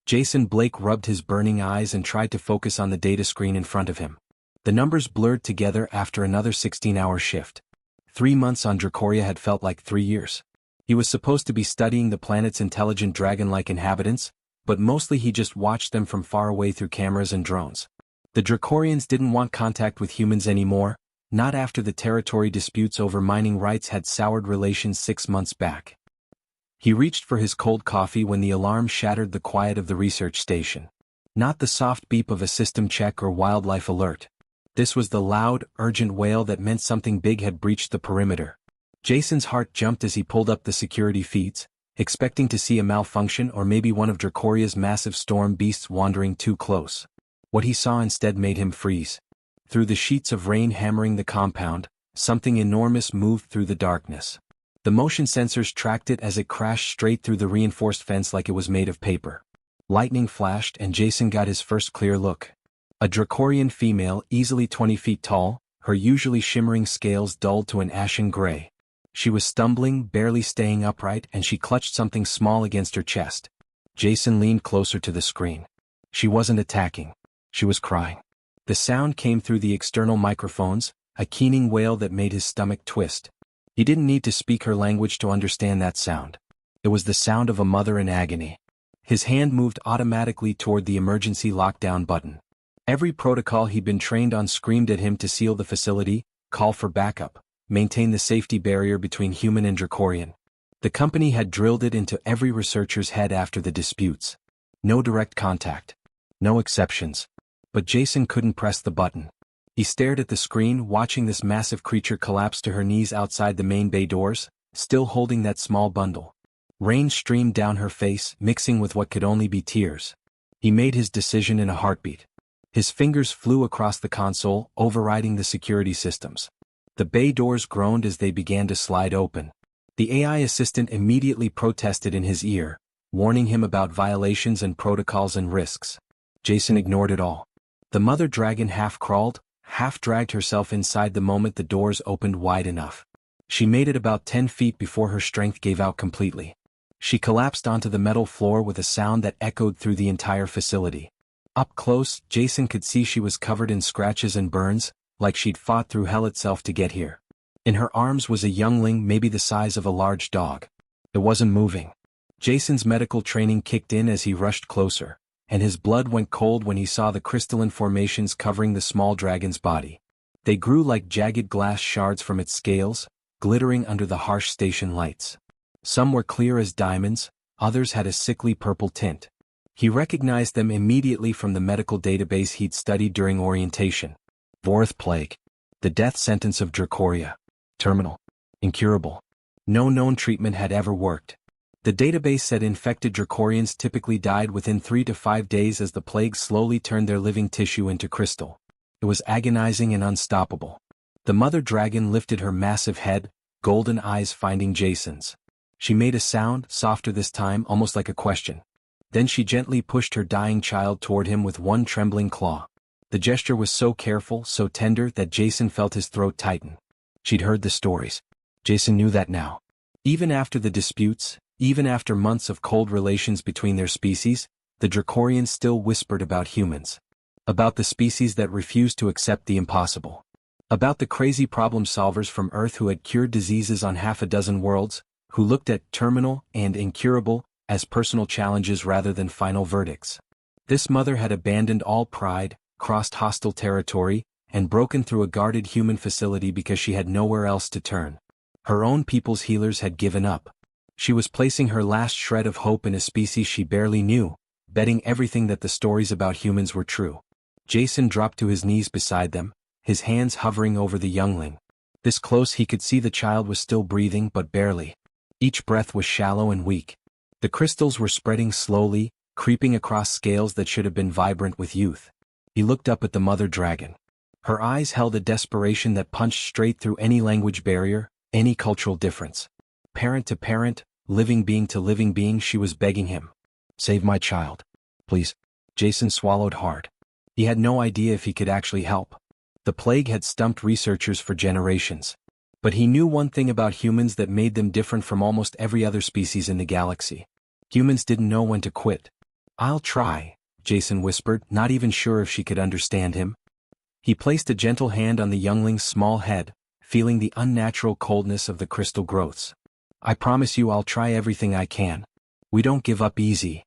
Jason Blake rubbed his burning eyes and tried to focus on the data screen in front of him. The numbers blurred together after another 16-hour shift. 3 months on Dracoria had felt like 3 years. He was supposed to be studying the planet's intelligent dragon-like inhabitants, but mostly he just watched them from far away through cameras and drones. The Dracorians didn't want contact with humans anymore, not after the territory disputes over mining rights had soured relations 6 months back. He reached for his cold coffee when the alarm shattered the quiet of the research station. Not the soft beep of a system check or wildlife alert. This was the loud, urgent wail that meant something big had breached the perimeter. Jason's heart jumped as he pulled up the security feeds, expecting to see a malfunction or maybe one of Dracoria's massive storm beasts wandering too close. What he saw instead made him freeze. Through the sheets of rain hammering the compound, something enormous moved through the darkness. The motion sensors tracked it as it crashed straight through the reinforced fence like it was made of paper. Lightning flashed and Jason got his first clear look. A Dracorian female, easily 20 feet tall, her usually shimmering scales dulled to an ashen gray. She was stumbling, barely staying upright, and she clutched something small against her chest. Jason leaned closer to the screen. She wasn't attacking. She was crying. The sound came through the external microphones, a keening wail that made his stomach twist. He didn't need to speak her language to understand that sound. It was the sound of a mother in agony. His hand moved automatically toward the emergency lockdown button. Every protocol he'd been trained on screamed at him to seal the facility, call for backup, maintain the safety barrier between human and Dracorian. The company had drilled it into every researcher's head after the disputes. No direct contact. No exceptions. But Jason couldn't press the button. He stared at the screen, watching this massive creature collapse to her knees outside the main bay doors, still holding that small bundle. Rain streamed down her face, mixing with what could only be tears. He made his decision in a heartbeat. His fingers flew across the console, overriding the security systems. The bay doors groaned as they began to slide open. The AI assistant immediately protested in his ear, warning him about violations and protocols and risks. Jason ignored it all. The mother dragon half-crawled, half-dragged herself inside the moment the doors opened wide enough. She made it about 10 feet before her strength gave out completely. She collapsed onto the metal floor with a sound that echoed through the entire facility. Up close, Jason could see she was covered in scratches and burns, like she'd fought through hell itself to get here. In her arms was a youngling maybe the size of a large dog. It wasn't moving. Jason's medical training kicked in as he rushed closer, and his blood went cold when he saw the crystalline formations covering the small dragon's body. They grew like jagged glass shards from its scales, glittering under the harsh station lights. Some were clear as diamonds, others had a sickly purple tint. He recognized them immediately from the medical database he'd studied during orientation. Vorth Plague. The death sentence of Dracoria. Terminal. Incurable. No known treatment had ever worked. The database said infected Dracorians typically died within 3 to 5 days as the plague slowly turned their living tissue into crystal. It was agonizing and unstoppable. The mother dragon lifted her massive head, golden eyes finding Jason's. She made a sound, softer this time, almost like a question. Then she gently pushed her dying child toward him with one trembling claw. The gesture was so careful, so tender, that Jason felt his throat tighten. She'd heard the stories. Jason knew that now. Even after the disputes, even after months of cold relations between their species, the Dracorians still whispered about humans. About the species that refused to accept the impossible. About the crazy problem solvers from Earth who had cured diseases on half a dozen worlds, who looked at terminal and incurable as personal challenges rather than final verdicts. This mother had abandoned all pride, crossed hostile territory, and broken through a guarded human facility because she had nowhere else to turn. Her own people's healers had given up. She was placing her last shred of hope in a species she barely knew, betting everything that the stories about humans were true. Jason dropped to his knees beside them, his hands hovering over the youngling. This close he could see the child was still breathing but barely. Each breath was shallow and weak. The crystals were spreading slowly, creeping across scales that should have been vibrant with youth. He looked up at the mother dragon. Her eyes held a desperation that punched straight through any language barrier, any cultural difference. Parent to parent, living being to living being, she was begging him. Save my child. Please. Jason swallowed hard. He had no idea if he could actually help. The plague had stumped researchers for generations. But he knew one thing about humans that made them different from almost every other species in the galaxy. Humans didn't know when to quit. "I'll try," Jason whispered, not even sure if she could understand him. He placed a gentle hand on the youngling's small head, feeling the unnatural coldness of the crystal growths. "I promise you I'll try everything I can. We don't give up easy."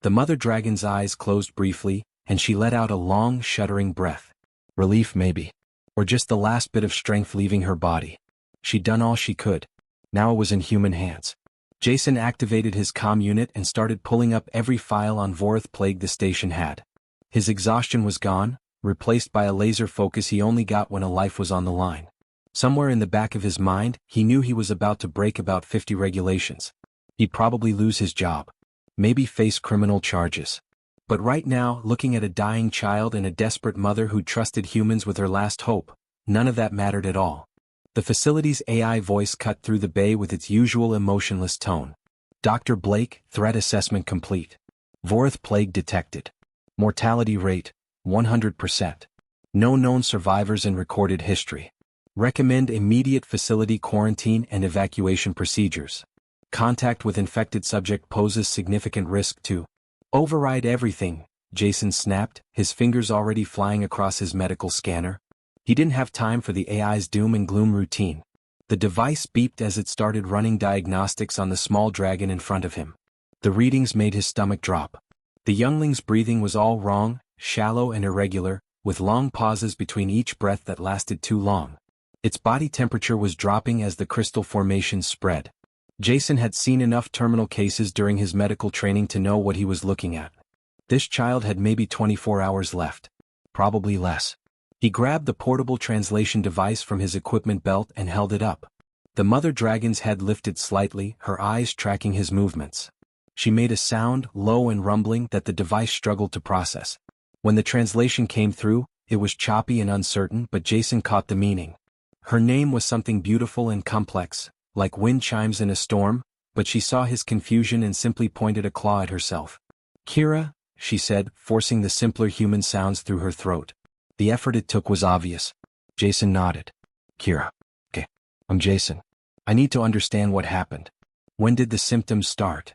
The mother dragon's eyes closed briefly, and she let out a long, shuddering breath. Relief maybe. Or just the last bit of strength leaving her body. She'd done all she could. Now it was in human hands. Jason activated his comm unit and started pulling up every file on Vorth plague the station had. His exhaustion was gone, replaced by a laser focus he only got when a life was on the line. Somewhere in the back of his mind, he knew he was about to break about 50 regulations. He'd probably lose his job. Maybe face criminal charges. But right now, looking at a dying child and a desperate mother who trusted humans with her last hope, none of that mattered at all. The facility's AI voice cut through the bay with its usual emotionless tone. "Dr. Blake, threat assessment complete. Vorth plague detected. Mortality rate, 100%. No known survivors in recorded history. Recommend immediate facility quarantine and evacuation procedures. Contact with infected subject poses significant risk to..." "Override everything," Jason snapped, his fingers already flying across his medical scanner. He didn't have time for the AI's doom and gloom routine. The device beeped as it started running diagnostics on the small dragon in front of him. The readings made his stomach drop. The youngling's breathing was all wrong, shallow and irregular, with long pauses between each breath that lasted too long. Its body temperature was dropping as the crystal formations spread. Jason had seen enough terminal cases during his medical training to know what he was looking at. This child had maybe 24 hours left. Probably less. He grabbed the portable translation device from his equipment belt and held it up. The mother dragon's head lifted slightly, her eyes tracking his movements. She made a sound, low and rumbling, that the device struggled to process. When the translation came through, it was choppy and uncertain, but Jason caught the meaning. Her name was something beautiful and complex, like wind chimes in a storm, but she saw his confusion and simply pointed a claw at herself. "Kira," she said, forcing the simpler human sounds through her throat. The effort it took was obvious. Jason nodded. "Kira. Okay. I'm Jason. I need to understand what happened. When did the symptoms start?"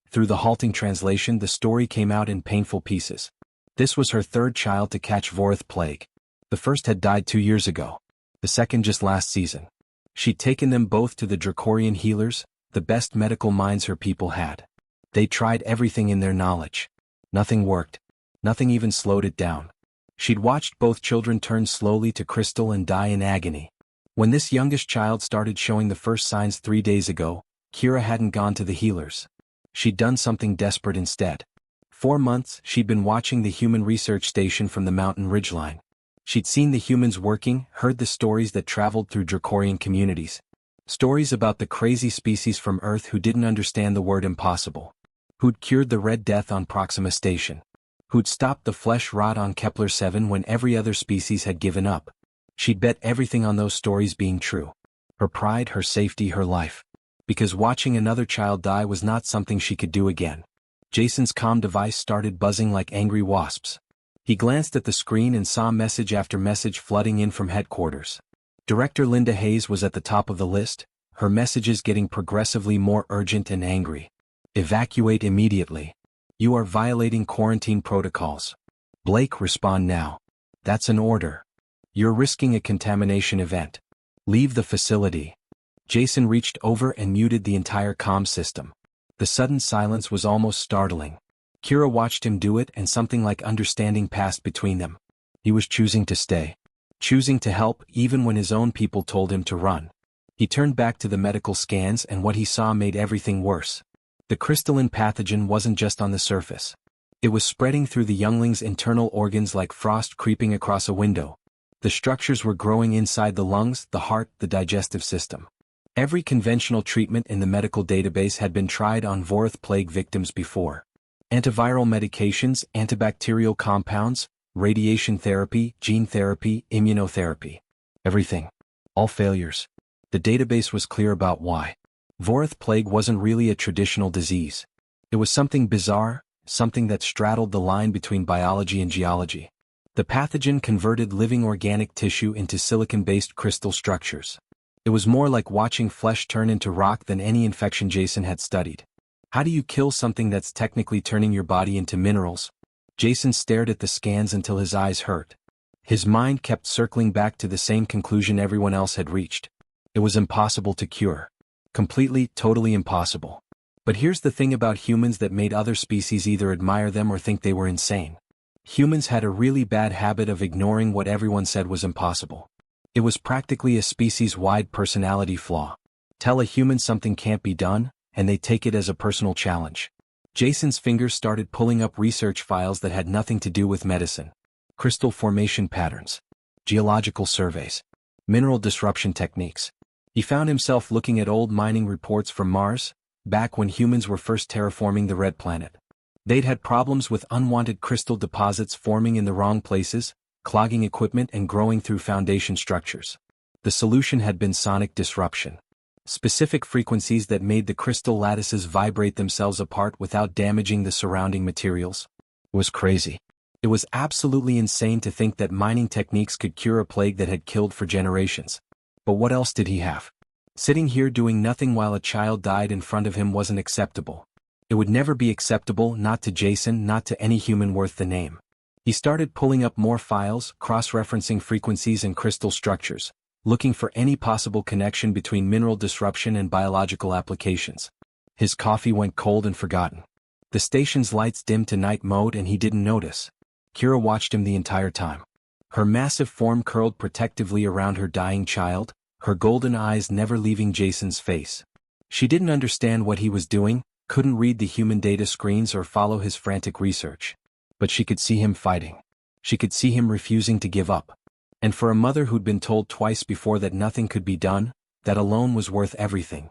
Through the halting translation, the story came out in painful pieces. This was her third child to catch Vorth plague. The first had died 2 years ago. The second just last season. She'd taken them both to the Dracorian healers, the best medical minds her people had. They tried everything in their knowledge. Nothing worked. Nothing even slowed it down. She'd watched both children turn slowly to crystal and die in agony. When this youngest child started showing the first signs 3 days ago, Kira hadn't gone to the healers. She'd done something desperate instead. 4 months, she'd been watching the human research station from the mountain ridgeline. She'd seen the humans working, heard the stories that traveled through Dracorian communities. Stories about the crazy species from Earth who didn't understand the word impossible. Who'd cured the Red Death on Proxima Station. Who'd stopped the flesh rot on Kepler 7 when every other species had given up. She'd bet everything on those stories being true. Her pride, her safety, her life. Because watching another child die was not something she could do again. Jason's comm device started buzzing like angry wasps. He glanced at the screen and saw message after message flooding in from headquarters. Director Linda Hayes was at the top of the list, her messages getting progressively more urgent and angry. "Evacuate immediately. You are violating quarantine protocols. Blake, respond now. That's an order. You're risking a contamination event. Leave the facility." Jason reached over and muted the entire comm system. The sudden silence was almost startling. Kira watched him do it, and something like understanding passed between them. He was choosing to stay. Choosing to help even when his own people told him to run. He turned back to the medical scans, and what he saw made everything worse. The crystalline pathogen wasn't just on the surface. It was spreading through the youngling's internal organs like frost creeping across a window. The structures were growing inside the lungs, the heart, the digestive system. Every conventional treatment in the medical database had been tried on Vorth plague victims before. Antiviral medications, antibacterial compounds, radiation therapy, gene therapy, immunotherapy. Everything. All failures. The database was clear about why. Vorth plague wasn't really a traditional disease. It was something bizarre, something that straddled the line between biology and geology. The pathogen converted living organic tissue into silicon-based crystal structures. It was more like watching flesh turn into rock than any infection Jason had studied. How do you kill something that's technically turning your body into minerals? Jason stared at the scans until his eyes hurt. His mind kept circling back to the same conclusion everyone else had reached. It was impossible to cure. Completely, totally impossible. But here's the thing about humans that made other species either admire them or think they were insane. Humans had a really bad habit of ignoring what everyone said was impossible. It was practically a species-wide personality flaw. Tell a human something can't be done, and they take it as a personal challenge. Jason's fingers started pulling up research files that had nothing to do with medicine. Crystal formation patterns. Geological surveys. Mineral disruption techniques. He found himself looking at old mining reports from Mars, back when humans were first terraforming the Red Planet. They'd had problems with unwanted crystal deposits forming in the wrong places, clogging equipment and growing through foundation structures. The solution had been sonic disruption. Specific frequencies that made the crystal lattices vibrate themselves apart without damaging the surrounding materials. It was crazy. It was absolutely insane to think that mining techniques could cure a plague that had killed for generations. But what else did he have? Sitting here doing nothing while a child died in front of him wasn't acceptable. It would never be acceptable, not to Jason, not to any human worth the name. He started pulling up more files, cross-referencing frequencies and crystal structures, looking for any possible connection between mineral disruption and biological applications. His coffee went cold and forgotten. The station's lights dimmed to night mode and he didn't notice. Kira watched him the entire time. Her massive form curled protectively around her dying child, her golden eyes never leaving Jason's face. She didn't understand what he was doing, couldn't read the human data screens or follow his frantic research. But she could see him fighting. She could see him refusing to give up. And for a mother who'd been told twice before that nothing could be done, that alone was worth everything.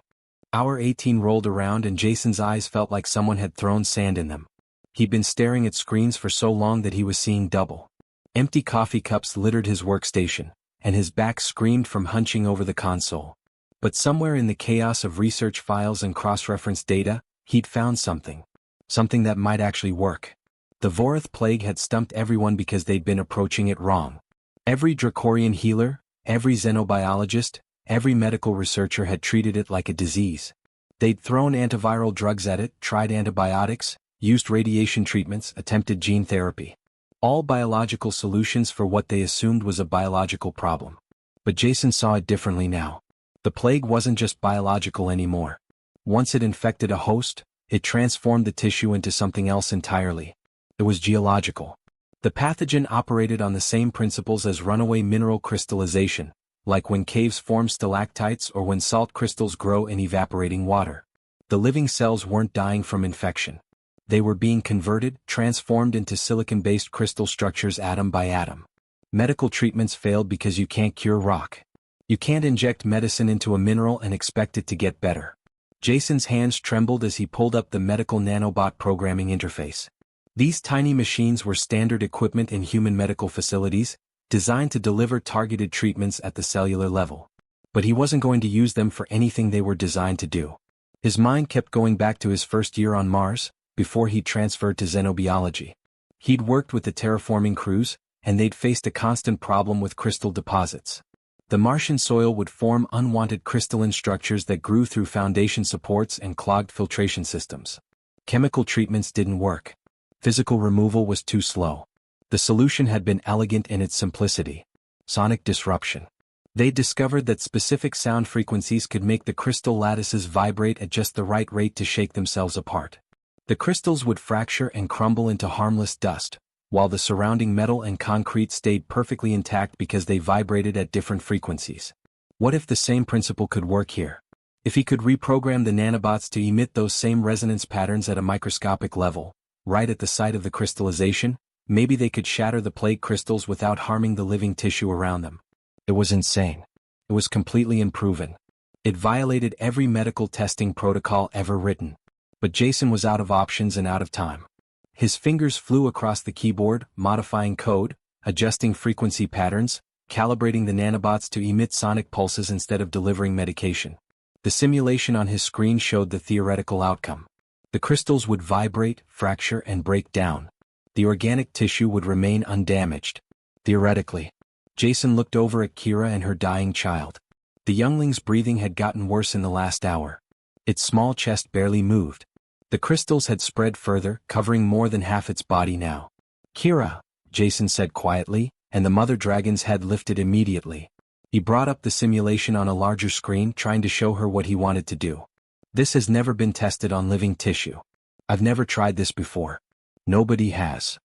Hour 18 rolled around and Jason's eyes felt like someone had thrown sand in them. He'd been staring at screens for so long that he was seeing double. Empty coffee cups littered his workstation, and his back screamed from hunching over the console. But somewhere in the chaos of research files and cross-reference data, he'd found something. Something that might actually work. The Vorath plague had stumped everyone because they'd been approaching it wrong. Every Dracorian healer, every xenobiologist, every medical researcher had treated it like a disease. They'd thrown antiviral drugs at it, tried antibiotics, used radiation treatments, attempted gene therapy. All biological solutions for what they assumed was a biological problem. But Jason saw it differently now. The plague wasn't just biological anymore. Once it infected a host, it transformed the tissue into something else entirely. It was geological. The pathogen operated on the same principles as runaway mineral crystallization, like when caves form stalactites or when salt crystals grow in evaporating water. The living cells weren't dying from infection. They were being converted, transformed into silicon-based crystal structures atom by atom. Medical treatments failed because you can't cure rock. You can't inject medicine into a mineral and expect it to get better. Jason's hands trembled as he pulled up the medical nanobot programming interface. These tiny machines were standard equipment in human medical facilities, designed to deliver targeted treatments at the cellular level. But he wasn't going to use them for anything they were designed to do. His mind kept going back to his first year on Mars, before he'd transferred to xenobiology. He'd worked with the terraforming crews, and they'd faced a constant problem with crystal deposits. The Martian soil would form unwanted crystalline structures that grew through foundation supports and clogged filtration systems. Chemical treatments didn't work. Physical removal was too slow. The solution had been elegant in its simplicity. Sonic disruption. They discovered that specific sound frequencies could make the crystal lattices vibrate at just the right rate to shake themselves apart. The crystals would fracture and crumble into harmless dust, while the surrounding metal and concrete stayed perfectly intact because they vibrated at different frequencies. What if the same principle could work here? If he could reprogram the nanobots to emit those same resonance patterns at a microscopic level, right at the site of the crystallization, maybe they could shatter the plague crystals without harming the living tissue around them. It was insane. It was completely unproven. It violated every medical testing protocol ever written. But Jason was out of options and out of time. His fingers flew across the keyboard, modifying code, adjusting frequency patterns, calibrating the nanobots to emit sonic pulses instead of delivering medication. The simulation on his screen showed the theoretical outcome. The crystals would vibrate, fracture, and break down. The organic tissue would remain undamaged. Theoretically. Jason looked over at Kira and her dying child. The youngling's breathing had gotten worse in the last hour. Its small chest barely moved. The crystals had spread further, covering more than half its body now. "Kira," Jason said quietly, and the mother dragon's head lifted immediately. He brought up the simulation on a larger screen, trying to show her what he wanted to do. "This has never been tested on living tissue. I've never tried this before. Nobody has."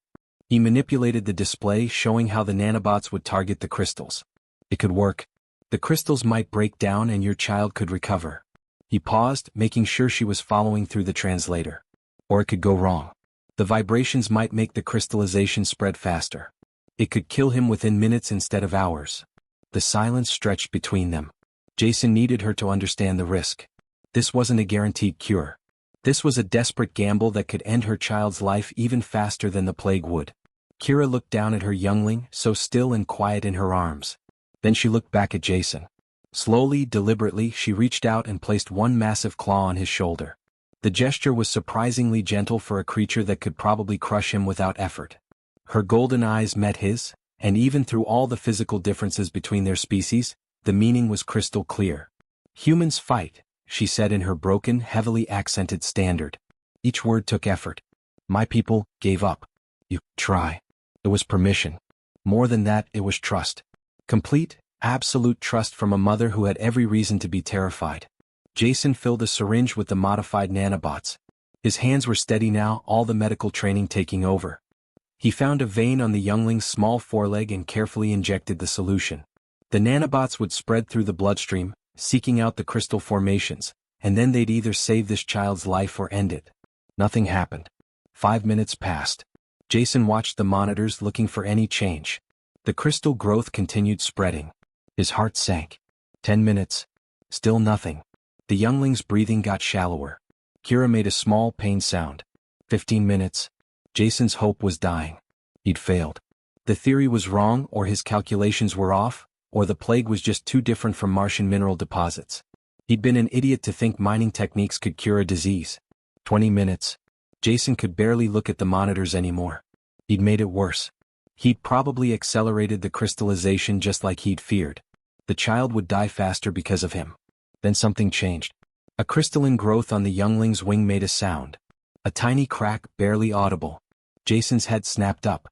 He manipulated the display, showing how the nanobots would target the crystals. It could work. The crystals might break down and your child could recover. He paused, making sure she was following through the translator. Or it could go wrong. The vibrations might make the crystallization spread faster. It could kill him within minutes instead of hours. The silence stretched between them. Jason needed her to understand the risk. This wasn't a guaranteed cure. This was a desperate gamble that could end her child's life even faster than the plague would. Kira looked down at her youngling, so still and quiet in her arms. Then she looked back at Jason. Slowly, deliberately, she reached out and placed one massive claw on his shoulder. The gesture was surprisingly gentle for a creature that could probably crush him without effort. Her golden eyes met his, and even through all the physical differences between their species, the meaning was crystal clear. "Humans fight," she said in her broken, heavily accented standard. Each word took effort. "My people gave up. You try." It was permission. More than that, it was trust. Complete, absolute trust from a mother who had every reason to be terrified. Jason filled a syringe with the modified nanobots. His hands were steady now, all the medical training taking over. He found a vein on the youngling's small foreleg and carefully injected the solution. The nanobots would spread through the bloodstream, seeking out the crystal formations, and then they'd either save this child's life or end it. Nothing happened. 5 minutes passed. Jason watched the monitors, looking for any change. The crystal growth continued spreading. His heart sank. 10 minutes. Still nothing. The youngling's breathing got shallower. Kira made a small pained sound. 15 minutes. Jason's hope was dying. He'd failed. The theory was wrong, or his calculations were off, or the plague was just too different from Martian mineral deposits. He'd been an idiot to think mining techniques could cure a disease. 20 minutes. Jason could barely look at the monitors anymore. He'd made it worse. He'd probably accelerated the crystallization just like he'd feared. The child would die faster because of him. Then something changed. A crystalline growth on the youngling's wing made a sound. A tiny crack, barely audible. Jason's head snapped up.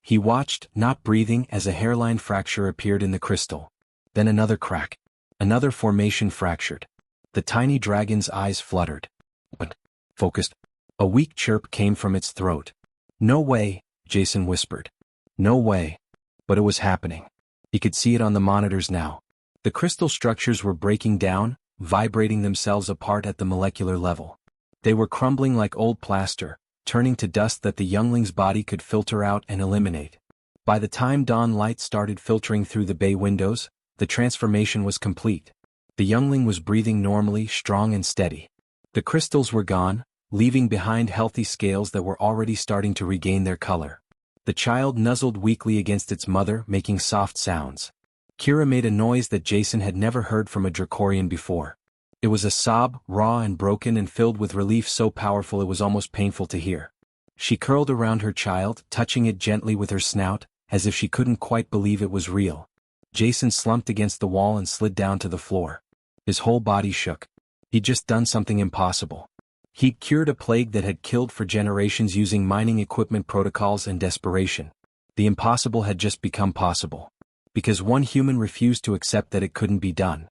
He watched, not breathing, as a hairline fracture appeared in the crystal. Then another crack. Another formation fractured. The tiny dragon's eyes fluttered. But focused. A weak chirp came from its throat. "No way," Jason whispered. "No way." But it was happening. He could see it on the monitors now. The crystal structures were breaking down, vibrating themselves apart at the molecular level. They were crumbling like old plaster, turning to dust that the youngling's body could filter out and eliminate. By the time dawn light started filtering through the bay windows, the transformation was complete. The youngling was breathing normally, strong and steady. The crystals were gone, leaving behind healthy scales that were already starting to regain their color. The child nuzzled weakly against its mother, making soft sounds. Kira made a noise that Jason had never heard from a Dracorian before. It was a sob, raw and broken and filled with relief so powerful it was almost painful to hear. She curled around her child, touching it gently with her snout, as if she couldn't quite believe it was real. Jason slumped against the wall and slid down to the floor. His whole body shook. He'd just done something impossible. He'd cured a plague that had killed for generations using mining equipment protocols and desperation. The impossible had just become possible. Because one human refused to accept that it couldn't be done.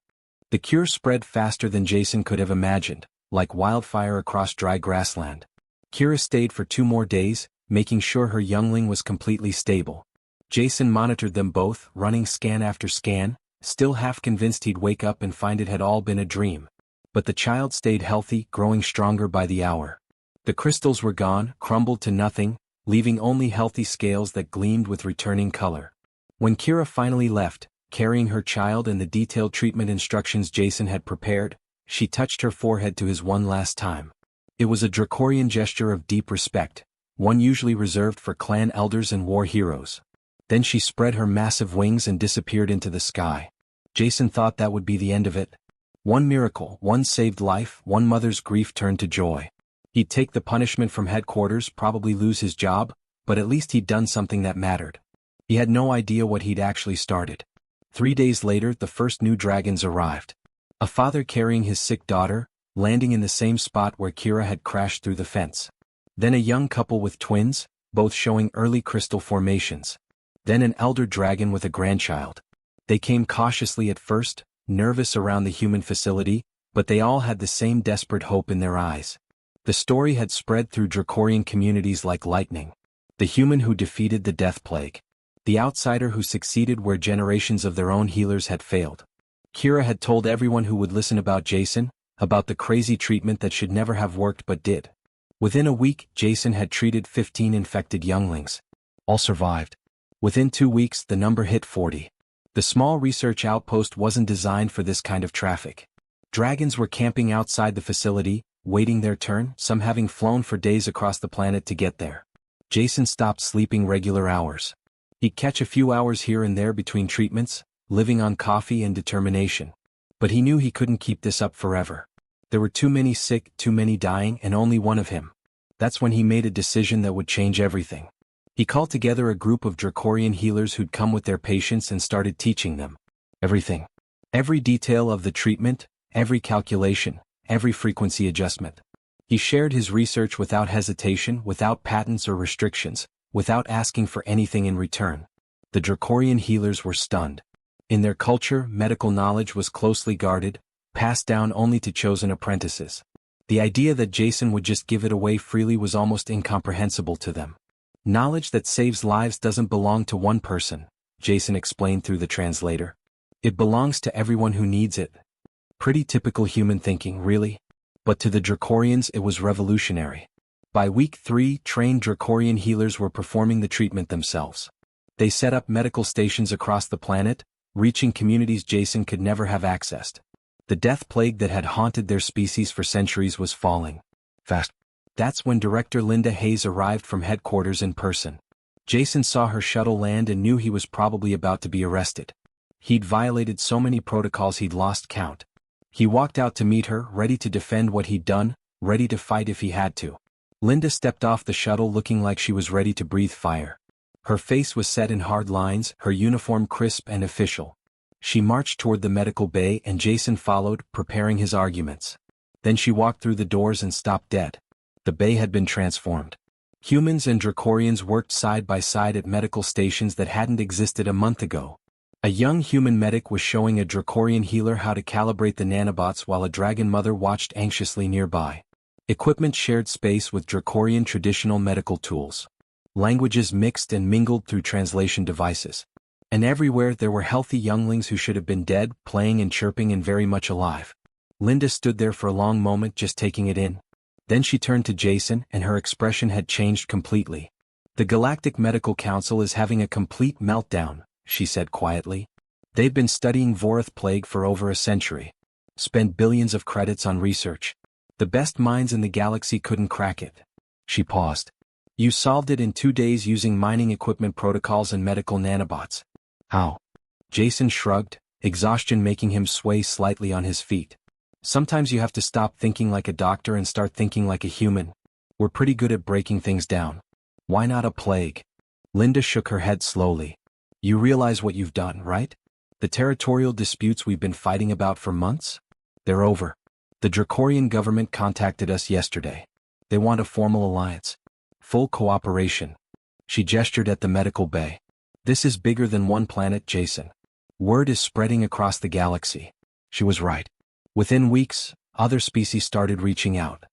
The cure spread faster than Jason could have imagined, like wildfire across dry grassland. Kira stayed for 2 more days, making sure her youngling was completely stable. Jason monitored them both, running scan after scan, still half convinced he'd wake up and find it had all been a dream. But the child stayed healthy, growing stronger by the hour. The crystals were gone, crumbled to nothing, leaving only healthy scales that gleamed with returning color. When Kira finally left, carrying her child and the detailed treatment instructions Jason had prepared, she touched her forehead to his one last time. It was a Dracorian gesture of deep respect, one usually reserved for clan elders and war heroes. Then she spread her massive wings and disappeared into the sky. Jason thought that would be the end of it. One miracle, one saved life, one mother's grief turned to joy. He'd take the punishment from headquarters, probably lose his job, but at least he'd done something that mattered. He had no idea what he'd actually started. 3 days later, the first new dragons arrived. A father carrying his sick daughter, landing in the same spot where Kira had crashed through the fence. Then a young couple with twins, both showing early crystal formations. Then an elder dragon with a grandchild. They came cautiously at first, nervous around the human facility, but they all had the same desperate hope in their eyes. The story had spread through Dracorian communities like lightning. The human who defeated the death plague. The outsider who succeeded where generations of their own healers had failed. Kira had told everyone who would listen about Jason, about the crazy treatment that should never have worked but did. Within a week, Jason had treated 15 infected younglings. All survived. Within 2 weeks, the number hit 40. The small research outpost wasn't designed for this kind of traffic. Dragons were camping outside the facility, waiting their turn, some having flown for days across the planet to get there. Jason stopped sleeping regular hours. He'd catch a few hours here and there between treatments, living on coffee and determination. But he knew he couldn't keep this up forever. There were too many sick, too many dying, and only one of him. That's when he made a decision that would change everything. He called together a group of Dracorian healers who'd come with their patients and started teaching them. Everything. Every detail of the treatment, every calculation, every frequency adjustment. He shared his research without hesitation, without patents or restrictions, without asking for anything in return. The Dracorian healers were stunned. In their culture, medical knowledge was closely guarded, passed down only to chosen apprentices. The idea that Jason would just give it away freely was almost incomprehensible to them. Knowledge that saves lives doesn't belong to one person, Jason explained through the translator. It belongs to everyone who needs it. Pretty typical human thinking, really. But to the Dracorians it was revolutionary. By week 3, trained Dracorian healers were performing the treatment themselves. They set up medical stations across the planet, reaching communities Jason could never have accessed. The death plague that had haunted their species for centuries was falling fast. That's when Director Linda Hayes arrived from headquarters in person. Jason saw her shuttle land and knew he was probably about to be arrested. He'd violated so many protocols he'd lost count. He walked out to meet her, ready to defend what he'd done, ready to fight if he had to. Linda stepped off the shuttle looking like she was ready to breathe fire. Her face was set in hard lines, her uniform crisp and official. She marched toward the medical bay and Jason followed, preparing his arguments. Then she walked through the doors and stopped dead. The bay had been transformed. Humans and Dracorians worked side by side at medical stations that hadn't existed a month ago. A young human medic was showing a Dracorian healer how to calibrate the nanobots while a dragon mother watched anxiously nearby. Equipment shared space with Dracorian traditional medical tools. Languages mixed and mingled through translation devices. And everywhere there were healthy younglings who should have been dead, playing and chirping and very much alive. Linda stood there for a long moment just taking it in. Then she turned to Jason and her expression had changed completely. "The Galactic Medical Council is having a complete meltdown," she said quietly. "They've been studying Vorath Plague for over a century. Spent billions of credits on research. The best minds in the galaxy couldn't crack it." She paused. "You solved it in 2 days using mining equipment protocols and medical nanobots. How?" Jason shrugged, exhaustion making him sway slightly on his feet. "Sometimes you have to stop thinking like a doctor and start thinking like a human. We're pretty good at breaking things down. Why not a plague?" Linda shook her head slowly. "You realize what you've done, right? The territorial disputes we've been fighting about for months? They're over. The Dracorian government contacted us yesterday. They want a formal alliance. Full cooperation." She gestured at the medical bay. "This is bigger than one planet, Jason. Word is spreading across the galaxy." She was right. Within weeks, other species started reaching out.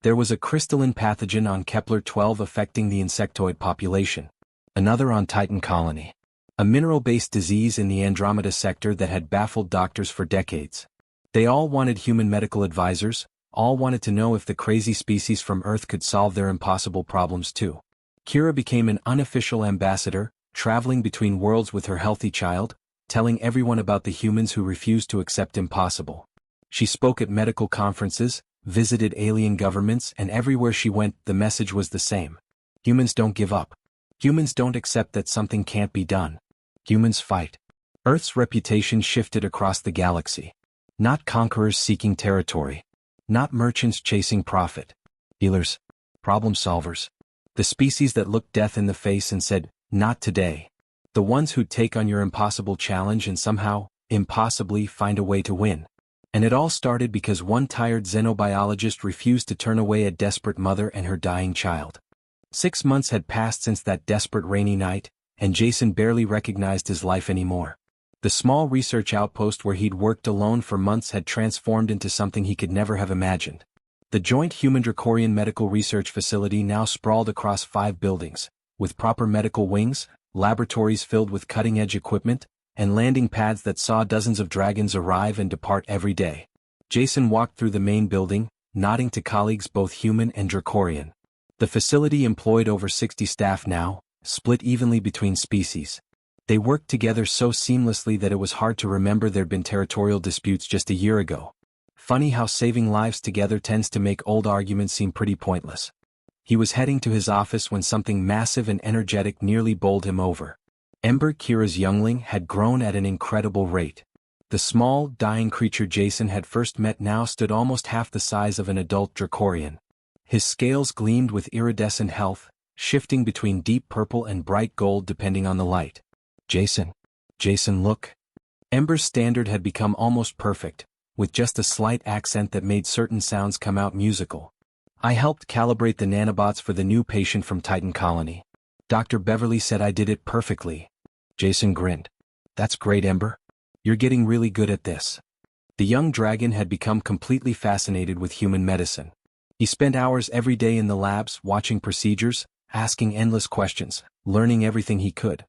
There was a crystalline pathogen on Kepler-12 affecting the insectoid population. Another on Titan Colony. A mineral-based disease in the Andromeda sector that had baffled doctors for decades. They all wanted human medical advisors, all wanted to know if the crazy species from Earth could solve their impossible problems too. Kira became an unofficial ambassador, traveling between worlds with her healthy child, telling everyone about the humans who refused to accept impossible. She spoke at medical conferences, visited alien governments, and everywhere she went, the message was the same. Humans don't give up. Humans don't accept that something can't be done. Humans fight. Earth's reputation shifted across the galaxy. Not conquerors seeking territory. Not merchants chasing profit. Healers. Problem solvers. The species that looked death in the face and said, "Not today." The ones who'd take on your impossible challenge and somehow, impossibly, find a way to win. And it all started because one tired xenobiologist refused to turn away a desperate mother and her dying child. 6 months had passed since that desperate rainy night, and Jason barely recognized his life anymore. The small research outpost where he'd worked alone for months had transformed into something he could never have imagined. The Joint Human-Dracorian Medical Research Facility now sprawled across 5 buildings, with proper medical wings, laboratories filled with cutting-edge equipment, and landing pads that saw dozens of dragons arrive and depart every day. Jason walked through the main building, nodding to colleagues both human and Dracorian. The facility employed over 60 staff now, split evenly between species. They worked together so seamlessly that it was hard to remember there'd been territorial disputes just a year ago. Funny how saving lives together tends to make old arguments seem pretty pointless. He was heading to his office when something massive and energetic nearly bowled him over. Ember, Kira's youngling, had grown at an incredible rate. The small, dying creature Jason had first met now stood almost half the size of an adult Dracorian. His scales gleamed with iridescent health, shifting between deep purple and bright gold depending on the light. Jason, look. Ember's standard had become almost perfect, with just a slight accent that made certain sounds come out musical. I helped calibrate the nanobots for the new patient from Titan Colony. Dr. Beverly said I did it perfectly. Jason grinned. That's great, Ember. You're getting really good at this. The young dragon had become completely fascinated with human medicine. He spent hours every day in the labs, watching procedures, asking endless questions, learning everything he could.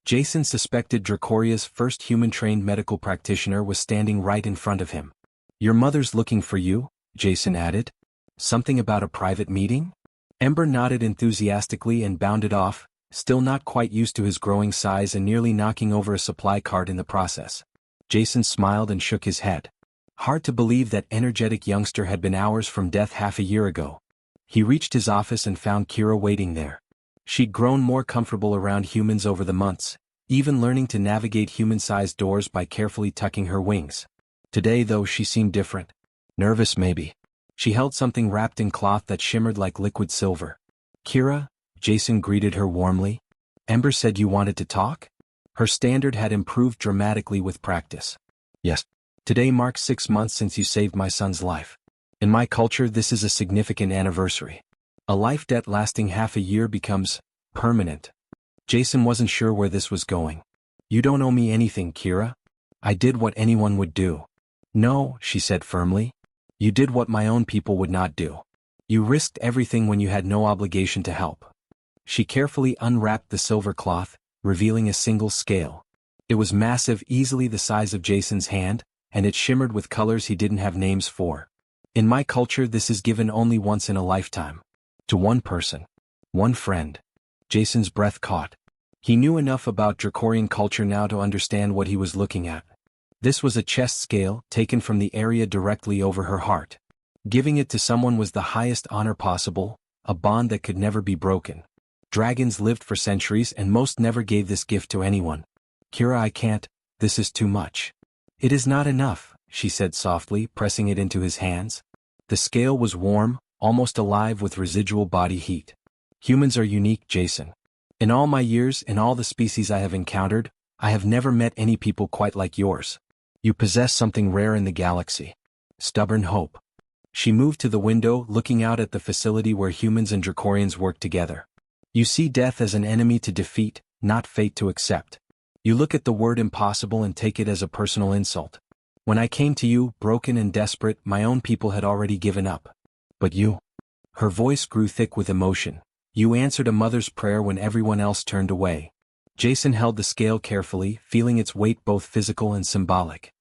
Jason suspected Dracoria's first human-trained medical practitioner was standing right in front of him. Your mother's looking for you, Jason added. Something about a private meeting? Ember nodded enthusiastically and bounded off, still not quite used to his growing size and nearly knocking over a supply cart in the process. Jason smiled and shook his head. Hard to believe that energetic youngster had been hours from death half a year ago. He reached his office and found Kira waiting there. She'd grown more comfortable around humans over the months, even learning to navigate human-sized doors by carefully tucking her wings. Today, though, she seemed different. Nervous, maybe. She held something wrapped in cloth that shimmered like liquid silver. Kira, Jason greeted her warmly. Ember said you wanted to talk? Her standard had improved dramatically with practice. Yes. Today marks 6 months since you saved my son's life. In my culture, this is a significant anniversary. A life debt lasting half a year becomes permanent. Jason wasn't sure where this was going. You don't owe me anything, Kira. I did what anyone would do. No, she said firmly. You did what my own people would not do. You risked everything when you had no obligation to help. She carefully unwrapped the silver cloth, revealing a single scale. It was massive, easily the size of Jason's hand, and it shimmered with colors he didn't have names for. In my culture, this is given only once in a lifetime. To one person. One friend. Jason's breath caught. He knew enough about Dracorian culture now to understand what he was looking at. This was a chest scale, taken from the area directly over her heart. Giving it to someone was the highest honor possible, a bond that could never be broken. Dragons lived for centuries and most never gave this gift to anyone. Kira, I can't, this is too much. It is not enough, she said softly, pressing it into his hands. The scale was warm, almost alive with residual body heat. Humans are unique, Jason. In all my years, in all the species I have encountered, I have never met any people quite like yours. You possess something rare in the galaxy. Stubborn hope. She moved to the window, looking out at the facility where humans and Dracorians work together. You see death as an enemy to defeat, not fate to accept. You look at the word impossible and take it as a personal insult. When I came to you, broken and desperate, my own people had already given up. But you. Her voice grew thick with emotion. You answered a mother's prayer when everyone else turned away. Jason held the scale carefully, feeling its weight both physical and symbolic.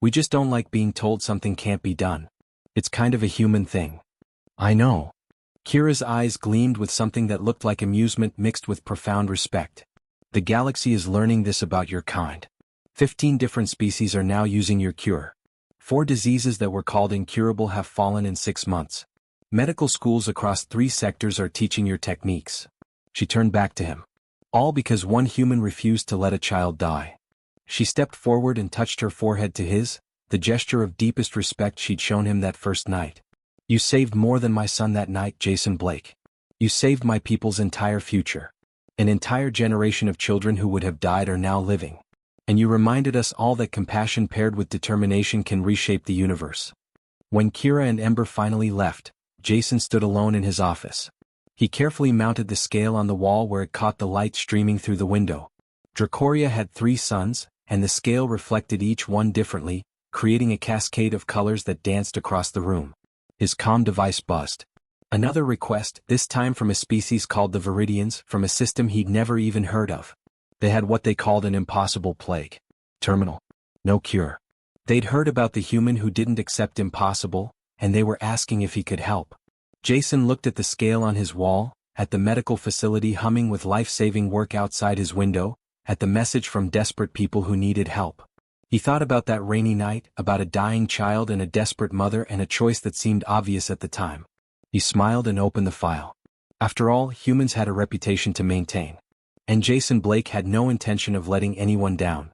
We just don't like being told something can't be done. It's kind of a human thing. I know. Kira's eyes gleamed with something that looked like amusement mixed with profound respect. The galaxy is learning this about your kind. 15 different species are now using your cure. 4 diseases that were called incurable have fallen in 6 months. Medical schools across 3 sectors are teaching your techniques. She turned back to him. All because one human refused to let a child die. She stepped forward and touched her forehead to his, the gesture of deepest respect she'd shown him that first night. You saved more than my son that night, Jason Blake. You saved my people's entire future. An entire generation of children who would have died are now living. And you reminded us all that compassion paired with determination can reshape the universe. When Kira and Ember finally left, Jason stood alone in his office. He carefully mounted the scale on the wall where it caught the light streaming through the window. Dracoria had 3 suns, and the scale reflected each one differently, creating a cascade of colors that danced across the room. His comm device buzzed. Another request, this time from a species called the Viridians, from a system he'd never even heard of. They had what they called an impossible plague. Terminal. No cure. They'd heard about the human who didn't accept impossible, and they were asking if he could help. Jason looked at the scale on his wall, at the medical facility humming with life-saving work outside his window, at the message from desperate people who needed help. He thought about that rainy night, about a dying child and a desperate mother and a choice that seemed obvious at the time. He smiled and opened the file. After all, humans had a reputation to maintain. And Jason Blake had no intention of letting anyone down.